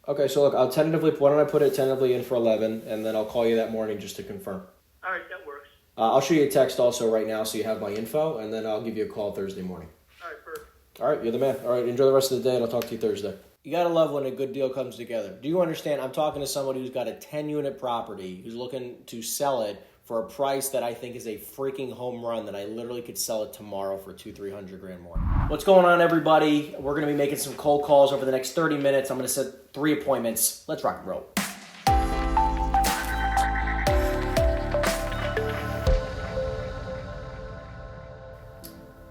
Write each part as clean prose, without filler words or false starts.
Okay, so look, why don't I put it tentatively in for 11, and then I'll call you that morning just to confirm. All right, that works. I'll shoot you a text also right now so you have my info, and then I'll give you a call Thursday morning. All right, perfect. All right, you're the man. All right, enjoy the rest of the day, and I'll talk to you Thursday. You gotta love when a good deal comes together. Do you understand? I'm talking to somebody who's got a 10-unit property, who's looking to sell it for a price that I think is a freaking home run, that I literally could sell it tomorrow for $200,000-300 grand more. What's going on, everybody? We're gonna be making some cold calls over the next 30 minutes. I'm gonna set 3 appointments. Let's rock and roll.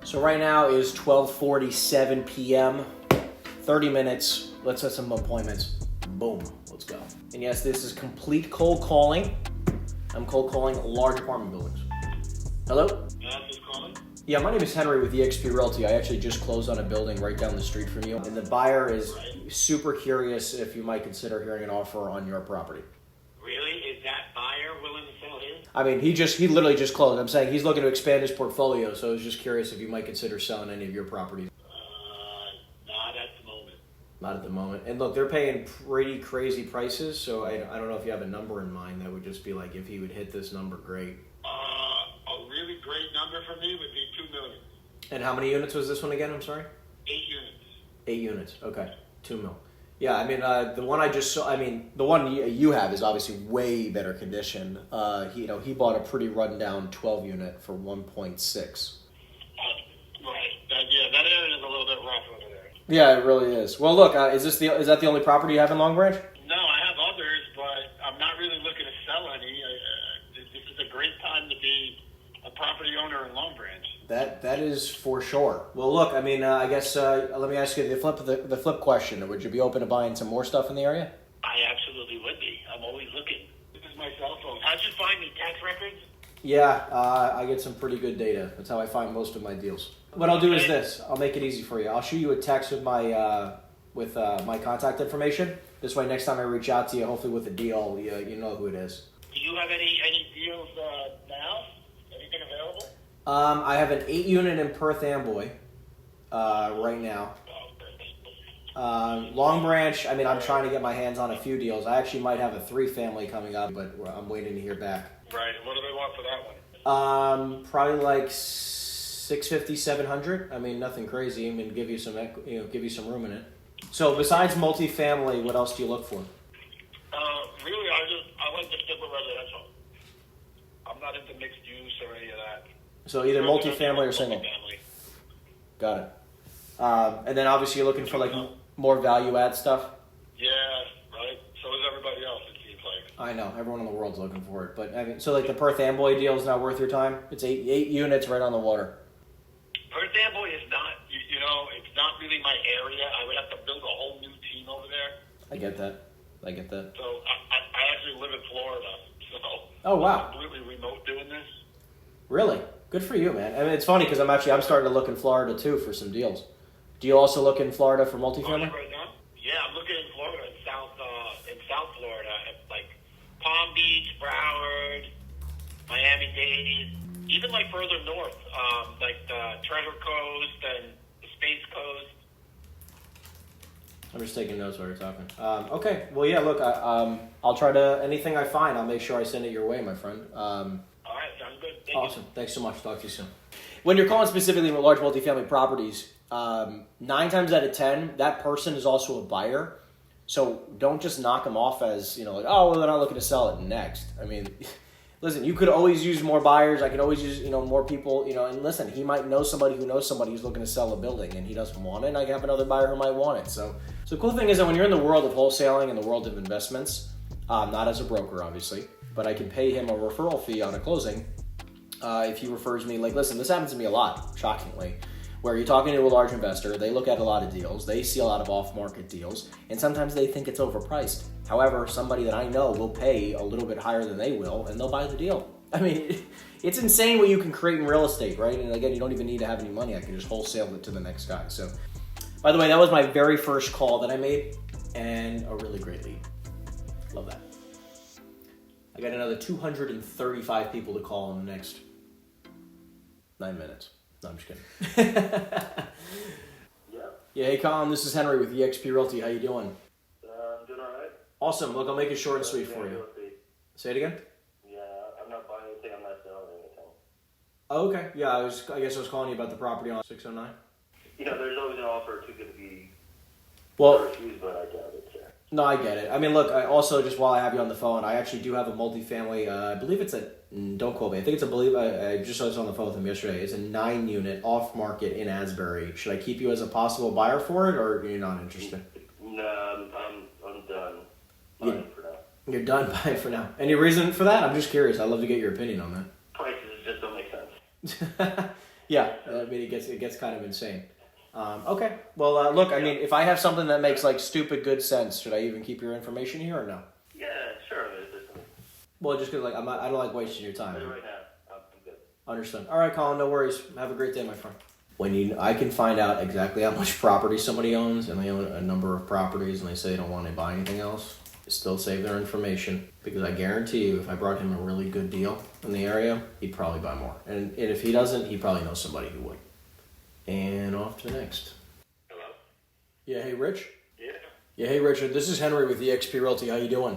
So right now is 12:47 p.m. 30 minutes. Let's set some appointments. Boom. Let's go. And yes, this is complete cold calling. I'm cold calling large apartment buildings. Hello? Who's calling? Yeah, my name is Henry with EXP Realty. I actually just closed on a building right down the street from you. And the buyer is super curious if you might consider hearing an offer on your property. Really? Is that buyer willing to sell his? I mean, he literally just closed. I'm saying he's looking to expand his portfolio, so I was just curious if you might consider selling any of your properties. Not at the moment. Not at the moment. And look, they're paying pretty crazy prices, so I don't know if you have a number in mind that would just be like, if he would hit this number, great. A really great number for me would be $2 million. And how many units was this one again? I'm sorry? 8 units. 8 units. Okay. 2 mil. Yeah, I mean, the one I just saw, the one you have is obviously way better condition. He bought a pretty rundown 12 unit for 1.6. Right. That area is a little bit rough over there. Yeah, it really is. Well, look, is that the only property you have in Long Branch? No, I have others, but I'm not really looking to sell any. This is a great time to be a property owner in Long Branch. That is for sure. Well, look, I guess let me ask you the flip question. Would you be open to buying some more stuff in the area? I absolutely would be. I'm always looking. This is my cell phone. How'd you find me? Tax records? Yeah, I get some pretty good data. That's how I find most of my deals. What I'll do is this. I'll make it easy for you. I'll shoot you a text with my contact information. This way, next time I reach out to you, hopefully with a deal, you know who it is. Do you have any deals now? Anything available? I have an 8-unit in Perth Amboy right now. Long Branch, I'm trying to get my hands on a few deals. I actually might have a 3-family coming up, but I'm waiting to hear back. Right. What do they want for that one? Probably like 650, 700. Nothing crazy. Give you some room in it. So besides multifamily, what else do you look for? Really, I like to stick with residential. I'm not into mixed use or any of that. So either multifamily or single. Got it. And then obviously you're looking for like more value add stuff. Yeah, right. So is everybody else. It seems like. I know everyone in the world's looking for it, but so like the Perth Amboy deal is not worth your time. It's 8 units right on the water. Perth Amboy is not. It's not really my area. I would have to build a whole new team over there. I get that. So I actually live in Florida. So. Oh wow. I'm completely remote doing this. Really? Good for you, man. it's funny because I'm starting to look in Florida too for some deals. Do you also look in Florida for multifamily? Right now? Yeah, I'm looking in Florida, in South Florida, at like Palm Beach, Broward, Miami-Dade, even like further north, like the Treasure Coast and the Space Coast. I'm just taking notes while you're talking. Okay. Well, yeah. Look, I'll try to anything I find. I'll make sure I send it your way, my friend. All right, sounds good. Thank awesome. Thanks so much. Talk to you soon. When you're calling specifically with large multifamily properties, 9 times out of 10, that person is also a buyer. So don't just knock them off as like, oh, well, they're not looking to sell it next. Listen, you could always use more buyers. I can always use, more people, and listen, he might know somebody who knows somebody who's looking to sell a building and he doesn't want it, and I can have another buyer who might want it. So the cool thing is that when you're in the world of wholesaling and the world of investments, not as a broker, obviously, but I can pay him a referral fee on a closing if he refers me. Like, listen, this happens to me a lot, shockingly, where you're talking to a large investor, they look at a lot of deals, they see a lot of off-market deals, and sometimes they think it's overpriced. However, somebody that I know will pay a little bit higher than they will, and they'll buy the deal. It's insane what you can create in real estate, right? And again, you don't even need to have any money. I can just wholesale it to the next guy. So, by the way, that was my very first call that I made, and a really great lead. Love that. I got another 235 people to call in the next 9 minutes. No, I'm just kidding. Yeah. Yeah, hey, Colin, this is Henry with EXP Realty. How you doing? I'm doing all Awesome. Look, I'll make it short and sweet for you. Say it again? Yeah, I'm not buying anything. I'm not selling anything. Oh, okay. Yeah, I guess I was calling you about the property on 609. There's always an offer too good to be Well, refused, but I doubt it, sir. no, I get it. I mean, look, I also, just while I have you on the phone, I actually do have a multifamily, I believe it's don't quote me, I think it's I just was on the phone with him yesterday, it's a 9-unit off-market in Asbury. Should I keep you as a possible buyer for it, or you're not interested? No, I'm done buying for now. You're done buying for now. Any reason for that? I'm just curious. I'd love to get your opinion on that. Prices just don't make sense. Yeah, I mean, it gets kind of insane. Okay, well, look, I mean, if I have something that makes, like, stupid good sense, should I even keep your information here or no? Yeah, sure. Well, just because, like, I don't like wasting your time. Right now, I'm good. Understood. All right, Colin, no worries. Have a great day, my friend. I can find out exactly how much property somebody owns, and they own a number of properties, and they say they don't want to buy anything else, still save their information, because I guarantee you, if I brought him a really good deal in the area, he'd probably buy more. And if he doesn't, he probably knows somebody who would. And off to the next. Hello? Yeah, hey, Rich? Yeah. Yeah, hey, Richard. This is Henry with EXP Realty. How you doing?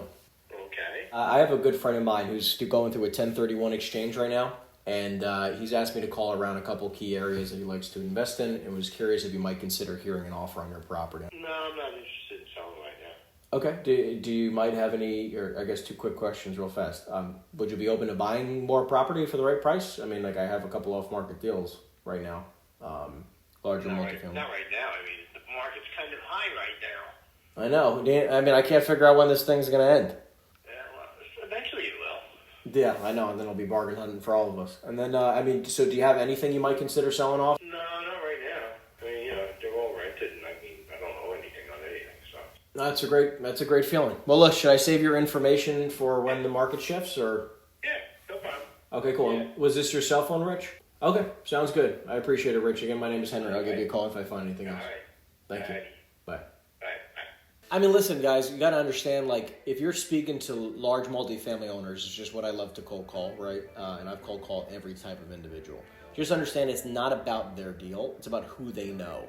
Okay. I have a good friend of mine who's going through a 1031 exchange right now, and he's asked me to call around a couple key areas that he likes to invest in, and was curious if you might consider hearing an offer on your property. No, I'm not interested in selling right now. Okay. Do you might have any, or I guess 2 quick questions real fast. Would you be open to buying more property for the right price? I mean, like, I have a couple off-market deals right now. Larger multifamily. Not right now. I mean, the market's kind of high right now. I know. I mean, I can't figure out when this thing's going to end. Yeah, well, eventually it will. Yeah, I know, and then it'll be bargain hunting for all of us. And then, I mean, so do you have anything you might consider selling off? No, not right now. I mean, they're all rented, and I mean, I don't owe anything on anything, so. That's a great feeling. Well, look, should I save your information for when the market shifts, or? Yeah, no problem. Okay, cool. Yeah. Was this your cell phone, Rich? Okay, sounds good. I appreciate it, Rich. Again, my name is Henry. I'll give you a call if I find anything else. All right. Thank you. All right. Bye. Bye. I mean, listen, guys, you got to understand, like, if you're speaking to large multifamily owners, it's just what I love to cold call, right? And I've cold called every type of individual. Just understand it's not about their deal. It's about who they know,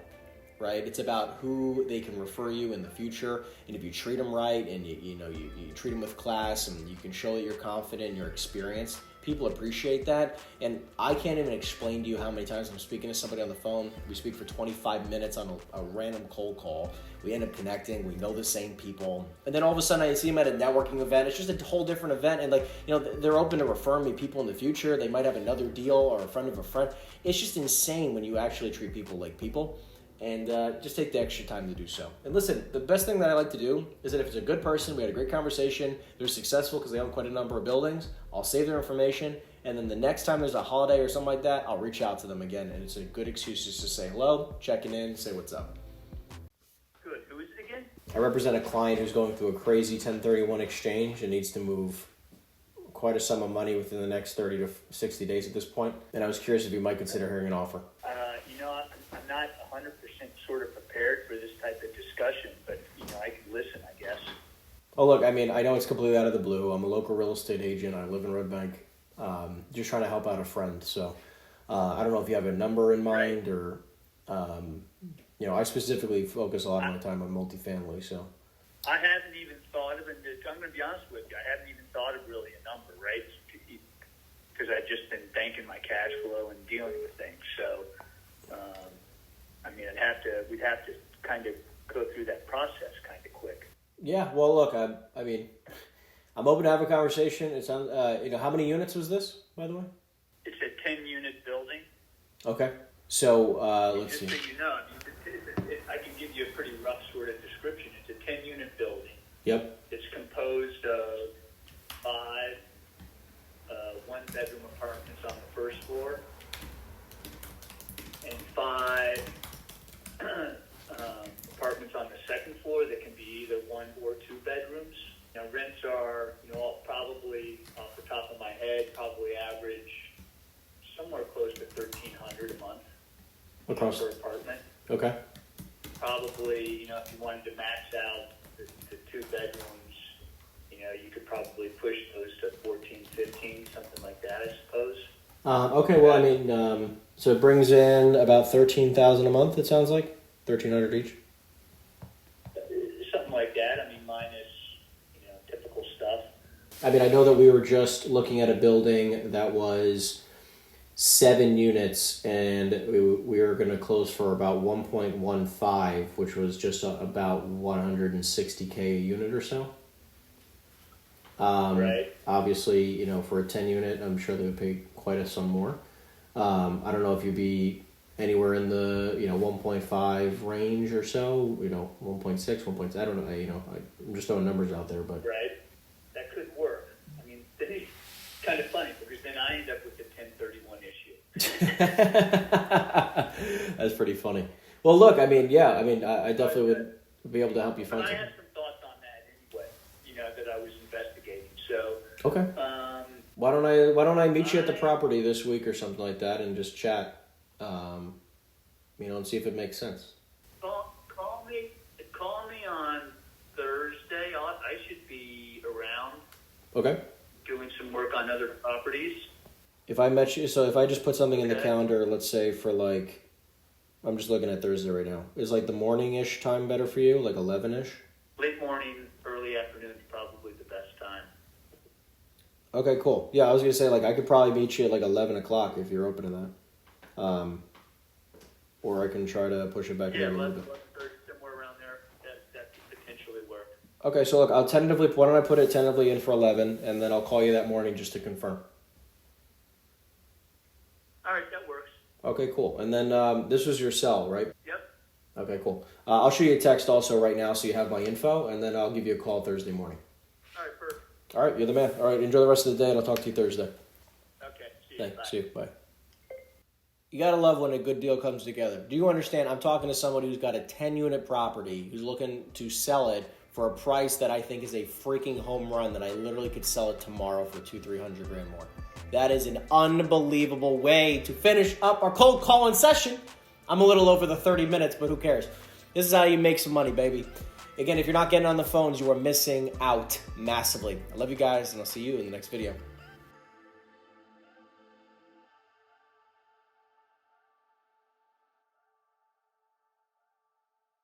right? It's about who they can refer you in the future. And if you treat them right and you treat them with class and you can show that you're confident in your experience, people appreciate that. And I can't even explain to you how many times I'm speaking to somebody on the phone. We speak for 25 minutes on a random cold call. We end up connecting. We know the same people. And then all of a sudden I see them at a networking event. It's just a whole different event. And they're open to refer me people in the future. They might have another deal or a friend of a friend. It's just insane when you actually treat people like people. And just take the extra time to do so. And listen, the best thing that I like to do is that if it's a good person, we had a great conversation, they're successful because they own quite a number of buildings, I'll save their information, and then the next time there's a holiday or something like that, I'll reach out to them again. And it's a good excuse just to say hello, checking in, say what's up. Good. Who is it again? I represent a client who's going through a crazy 1031 exchange and needs to move quite a sum of money within the next 30 to 60 days at this point. And I was curious if you might consider hearing an offer. I'm not 100% sort of prepared for this type of discussion, but, I can listen, I guess. Oh, look, I mean, I know it's completely out of the blue. I'm a local real estate agent. I live in Red Bank. Just trying to help out a friend. So I don't know if you have a number in mind or, I specifically focus a lot of my time on multifamily, so. I haven't even thought of it. I'm going to be honest with you. I haven't even thought of really a number, right? Because I've just been banking my cash flow and dealing with things. So, we'd have to kind of go through that process kind of quick. Yeah, well, look, I mean, I'm open to have a conversation. It's on, how many units was this, by the way? It's a 10-unit building. Okay, so let's see. Just so you know, I can give you a pretty rough sort of description. It's a 10-unit building. Yep. It's composed of 5 one-bedroom apartments on the first floor and 5 apartments on the second floor that can be either 1 or 2 bedrooms. Rents are, probably off the top of my head, probably average somewhere close to $1,300 a month Across. per apartment. Okay. Probably, if you wanted to max out the 2 bedrooms, you could probably push those to 14, 15, something like that, I suppose. Okay, well, I mean, so it brings in about $13,000 a month, it sounds like? $1,300 each? Something like that. I mean, minus, I mean, I know that we were just looking at a building that was 7 units, and we were going to close for about 1.15, which was just about 160K a unit or so. Right. Obviously, you know, for a 10 unit, I'm sure they would pay quite a sum more. I don't know if you'd be anywhere in the, you know, 1.5 range or so, you know, 1.6, 1. I don't know, you know, I'm just throwing numbers out there, but. Right. That could work. I mean, then it's kind of funny because then I end up with the 1031 issue. That's pretty funny. Well, look, I mean, yeah, I mean, I definitely would be able to help you find I something. had some thoughts on that anyway, you know, that I was investigating. So, Okay. Why don't I meet you at the property this week or something like that and just chat, you know, and see if it makes sense. call me on Thursday. I should be around Okay. doing some work on other properties. If I met you, so if I just put something in the Okay. calendar, let's say for like, I'm just looking at Thursday right now. Is like the morning-ish time better for you, like 11-ish? Late morning, early afternoon is probably the best time. Okay, cool. Yeah, I was gonna say like I could probably meet you at like 11 o'clock if you're open to that. Or I can try to push it back Yeah, maybe a little 11, bit. 11:30, somewhere around there. That could potentially work. Okay, so look, I'll tentatively. Why don't I put it tentatively in for 11, and then I'll call you that morning just to confirm. All right, that works. Okay, cool. And then this was your cell, right? Yep. Okay, cool. I'll shoot you a text also right now so you have my info, and then I'll give you a call Thursday morning. All right, perfect. All right, you're the man. All right, enjoy the rest of the day, and I'll talk to you Thursday. Okay, see you. Thanks. Bye. See you. Bye. You gotta love when a good deal comes together. Do you understand? I'm talking to somebody who's got a 10-unit property, who's looking to sell it for a price that I think is a freaking home run, that I literally could sell it tomorrow for $200,000-300,000 more. That is an unbelievable way to finish up our cold calling session. I'm a little over the 30 minutes, but who cares? This is how you make some money, baby. Again, if you're not getting on the phones, you are missing out massively. I love you guys, and I'll see you in the next video.